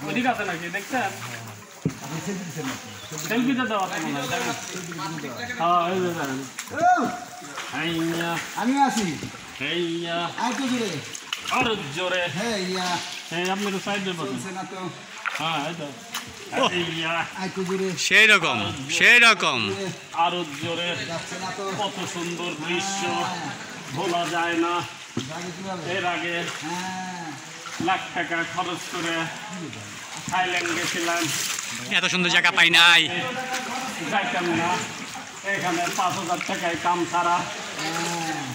ওদিকে আছে নাকি দেখছেন? সেলফিতে দেওয়া তো মনে হয়। আমি আছি আরো জোরে। আপনি তো সাইড দেবেন। হ্যাঁ সেই রকম আরো জোরে। কত সুন্দর দৃশ্য, ভোলা যায় না। এর আগে লাখ টাকা খরচ করে থাইল্যান্ড গেছিলাম, এত সুন্দর জায়গা পাই নাই, যাইতাম না। এখানে 5,000 টাকায় কাম ছাড়া।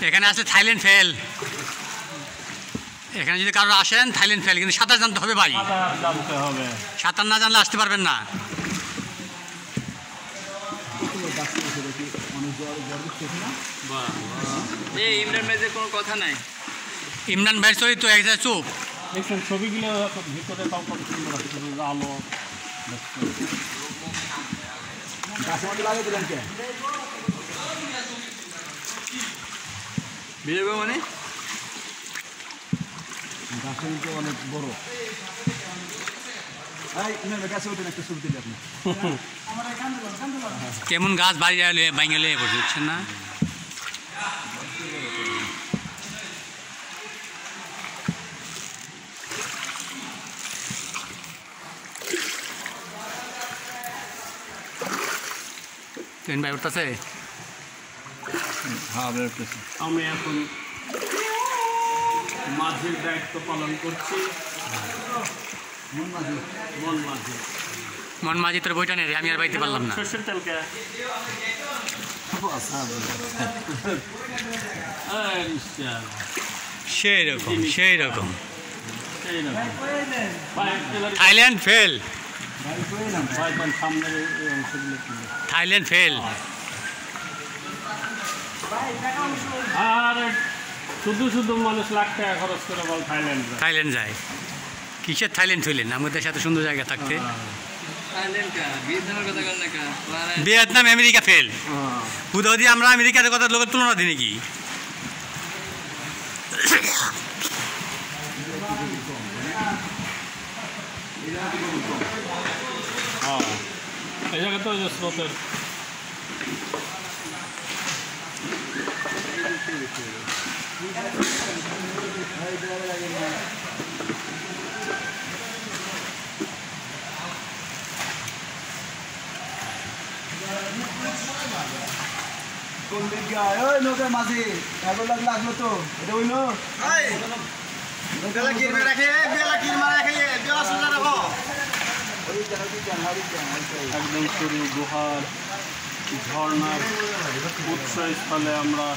এখানে আছে থাইল্যান্ড ফেল। এখানে যদি কারো আসেন থাইল্যান্ড ফেল, কিন্তু সাঁতার জানতে হবে ভাই। জানতে হবে, সাঁতার না জানলে আসতে পারবেন না। ইমরান ভাইয়ের কোনো কথা নাই। ইমরান ভাইয়ের চরিত্র এক জায়গায় চুপ। দেখছেন ছবিগুলো ভিতরে তাও কত সুন্দর আছে, আলো। বেরোবে মানে অনেক বড়। কেমন গাছ বাড়ি বাইঙ্গলে বুঝছেন না? ভাই উঠতেছে। আমি এখন মাঝির দায়িত্ব পালন করছি। মন মাঝি তোর বইটা নেই, আমি আর বাইতে পারলাম না। সর্ষের তেলকে সেই রকম থাইল্যান্ড ফেল। Thailand fail. আর শুধু মানুষ লাখ টাকা খরচ করে বল থাইল্যান্ড যায়। কিসের থাইল্যান্ড ফেলেন? আমাদের সাথে সুন্দর জায়গা থাকতে। Vietnam America fail. হুদাহুদি আমরা আমেরিকার কথা লোকের তুলনা দিই নাকি? এই জায়গা তো স্রোতের কোন দিকে নৌকার মাঝে লাগলো তো এটা হইলো একদম শুরু গুহার ঝর্ণার উৎসস্থলে আমরা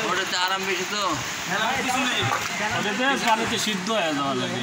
ওটাতে আরাম বেশি তো, পানিতে সিদ্ধ হয়ে যাওয়া লাগে।